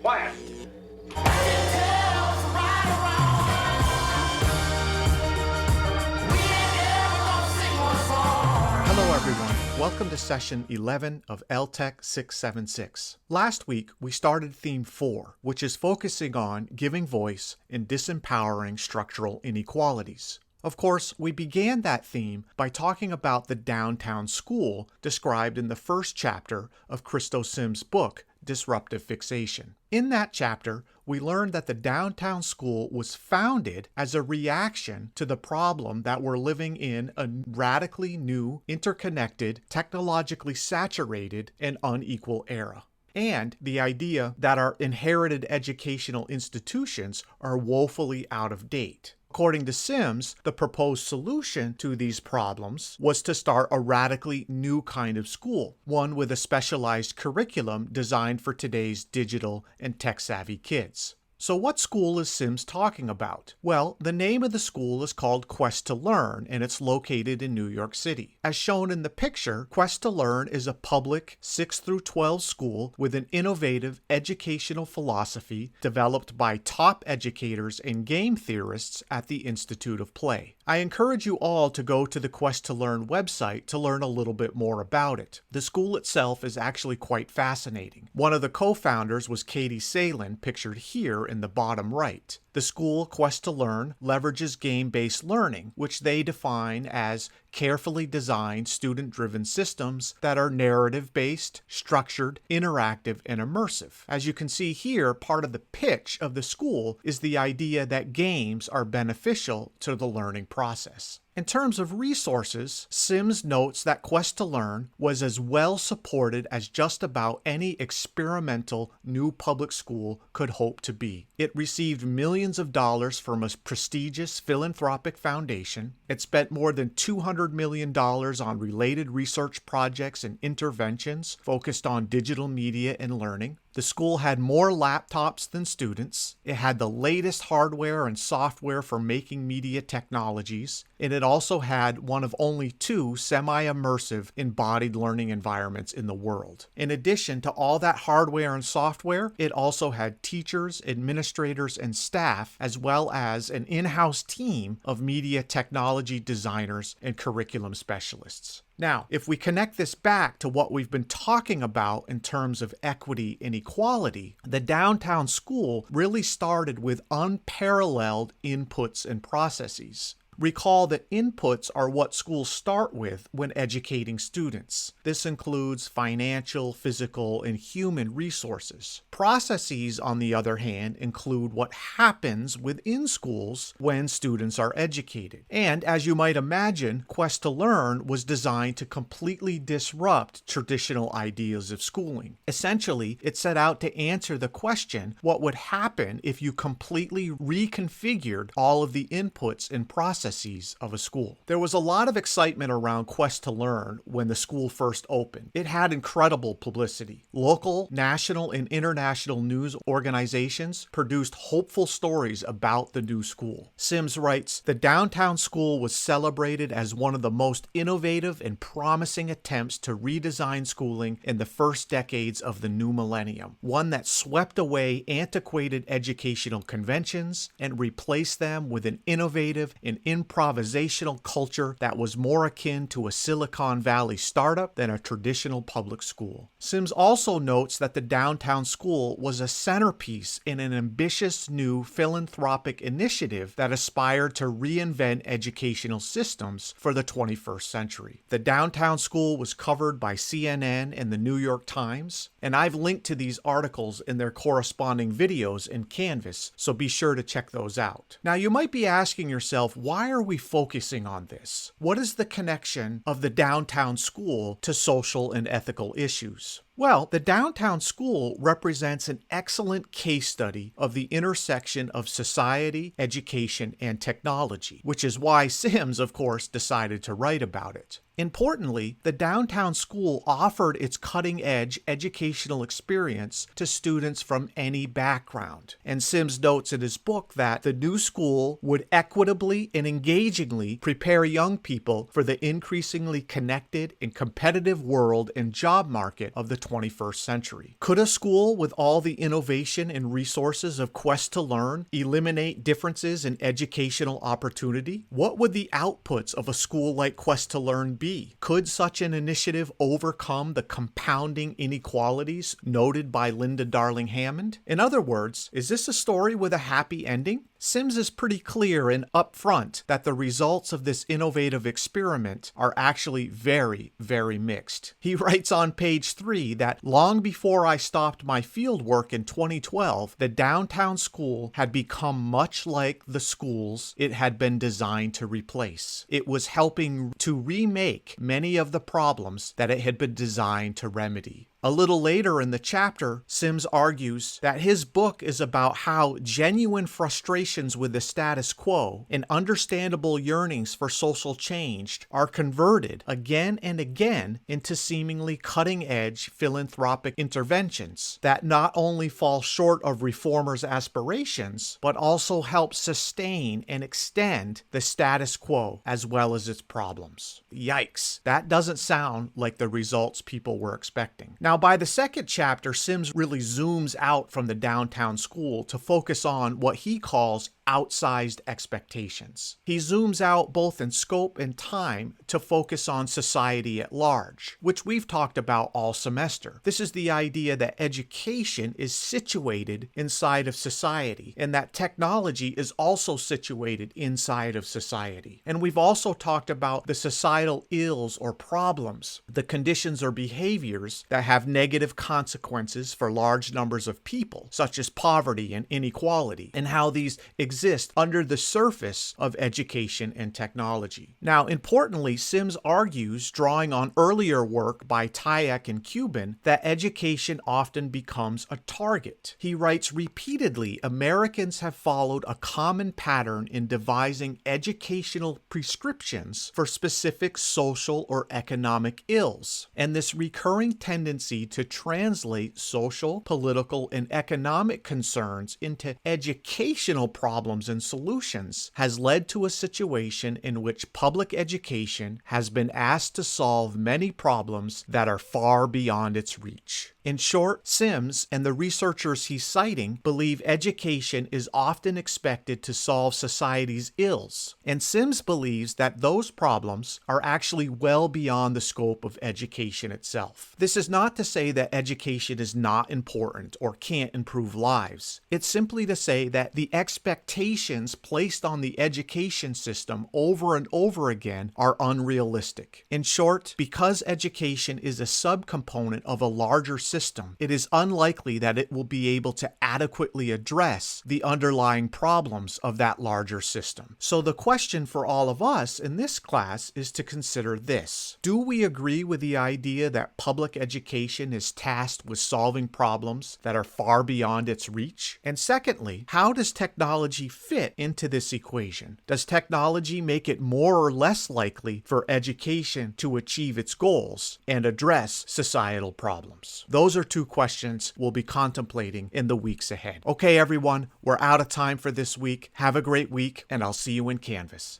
Quiet. Hello everyone, welcome to session 11 of LTEC 676. Last week we started theme 4, which is focusing on giving voice and disempowering structural inequalities. Of course, we began that theme by talking about the downtown school described in the first chapter of Christo Sims' book, Disruptive Fixation. In that chapter, we learned that the downtown school was founded as a reaction to the problem that we're living in a radically new, interconnected, technologically saturated, and unequal era. And the idea that our inherited educational institutions are woefully out of date. According to Sims, the proposed solution to these problems was to start a radically new kind of school, one with a specialized curriculum designed for today's digital and tech-savvy kids. So what school is Sims talking about? Well, the name of the school is called Quest to Learn, and it's located in New York City. As shown in the picture, Quest to Learn is a public 6 through 12 school with an innovative educational philosophy developed by top educators and game theorists at the Institute of Play. I encourage you all to go to the Quest to Learn website to learn a little bit more about it. The school itself is actually quite fascinating. One of the co-founders was Katie Salen, pictured here in the bottom right. The school, Quest to Learn, leverages game-based learning, which they define as carefully designed student-driven systems that are narrative-based, structured, interactive, and immersive. As you can see here, part of the pitch of the school is the idea that games are beneficial to the learning process. In terms of resources, Sims notes that Quest to Learn was as well supported as just about any experimental new public school could hope to be. It received millions of dollars from a prestigious philanthropic foundation. It spent more than $200 million on related research projects and interventions focused on digital media and learning. The school had more laptops than students. It had the latest hardware and software for making media technologies, and it also had one of only 2 semi-immersive embodied learning environments in the world. In addition to all that hardware and software, it also had teachers, administrators, and staff, as well as an in-house team of media technology designers and curriculum specialists. Now, if we connect this back to what we've been talking about in terms of equity and equality, the downtown school really started with unparalleled inputs and processes. Recall that inputs are what schools start with when educating students. This includes financial, physical, and human resources. Processes, on the other hand, include what happens within schools when students are educated. And as you might imagine, Quest to Learn was designed to completely disrupt traditional ideas of schooling. Essentially, it set out to answer the question, what would happen if you completely reconfigured all of the inputs and processes of a school? There was a lot of excitement around Quest to Learn when the school first opened. It had incredible publicity. Local, national, and international news organizations produced hopeful stories about the new school. Sims writes, "The downtown school was celebrated as one of the most innovative and promising attempts to redesign schooling in the first decades of the new millennium, one that swept away antiquated educational conventions and replaced them with an innovative and improvisational culture that was more akin to a Silicon Valley startup than a traditional public school." Sims also notes that the downtown school was a centerpiece in an ambitious new philanthropic initiative that aspired to reinvent educational systems for the 21st century. The downtown school was covered by CNN and the New York Times, and I've linked to these articles in their corresponding videos in Canvas, so be sure to check those out. Now, you might be asking yourself, why are we focusing on this? What is the connection of the downtown school to social and ethical issues? Well, the downtown school represents an excellent case study of the intersection of society, education, and technology, which is why Sims, of course, decided to write about it. Importantly, the downtown school offered its cutting-edge educational experience to students from any background. And Sims notes in his book that the new school would equitably and engagingly prepare young people for the increasingly connected and competitive world and job market of the 21st century. Could a school with all the innovation and resources of Quest to Learn eliminate differences in educational opportunity? What would the outputs of a school like Quest to Learn be? Could such an initiative overcome the compounding inequalities noted by Linda Darling Hammond? In other words, is this a story with a happy ending? Sims is pretty clear and upfront that the results of this innovative experiment are actually very, very mixed. He writes on page 3 that long before I stopped my field work in 2012, the downtown school had become much like the schools it had been designed to replace. It was helping to remake many of the problems that it had been designed to remedy. A little later in the chapter, Sims argues that his book is about how genuine frustrations with the status quo and understandable yearnings for social change are converted again and again into seemingly cutting-edge philanthropic interventions that not only fall short of reformers' aspirations, but also help sustain and extend the status quo as well as its problems. Yikes, that doesn't sound like the results people were expecting. Now, by the second chapter, Sims really zooms out from the downtown school to focus on what he calls outsized expectations. He zooms out both in scope and time to focus on society at large, which we've talked about all semester. This is the idea that education is situated inside of society and that technology is also situated inside of society. And we've also talked about the societal ills or problems, the conditions or behaviors that have negative consequences for large numbers of people, such as poverty and inequality, and how these exist under the surface of education and technology. Now, importantly, Sims argues, drawing on earlier work by LTEC and Cuban, that education often becomes a target. He writes repeatedly, Americans have followed a common pattern in devising educational prescriptions for specific social or economic ills, and this recurring tendency to translate social, political, and economic concerns into educational problems and solutions has led to a situation in which public education has been asked to solve many problems that are far beyond its reach. In short, Sims and the researchers he's citing believe education is often expected to solve society's ills, and Sims believes that those problems are actually well beyond the scope of education itself. This is not to say that education is not important or can't improve lives. It's simply to say that the expectations placed on the education system over and over again are unrealistic. In short, because education is a subcomponent of a larger system, it is unlikely that it will be able to adequately address the underlying problems of that larger system. So the question for all of us in this class is to consider this. Do we agree with the idea that public education is tasked with solving problems that are far beyond its reach? And secondly, how does technology fit into this equation? Does technology make it more or less likely for education to achieve its goals and address societal problems? Those are two questions we'll be contemplating in the weeks ahead. Okay, everyone, we're out of time for this week. Have a great week, and I'll see you in Canvas.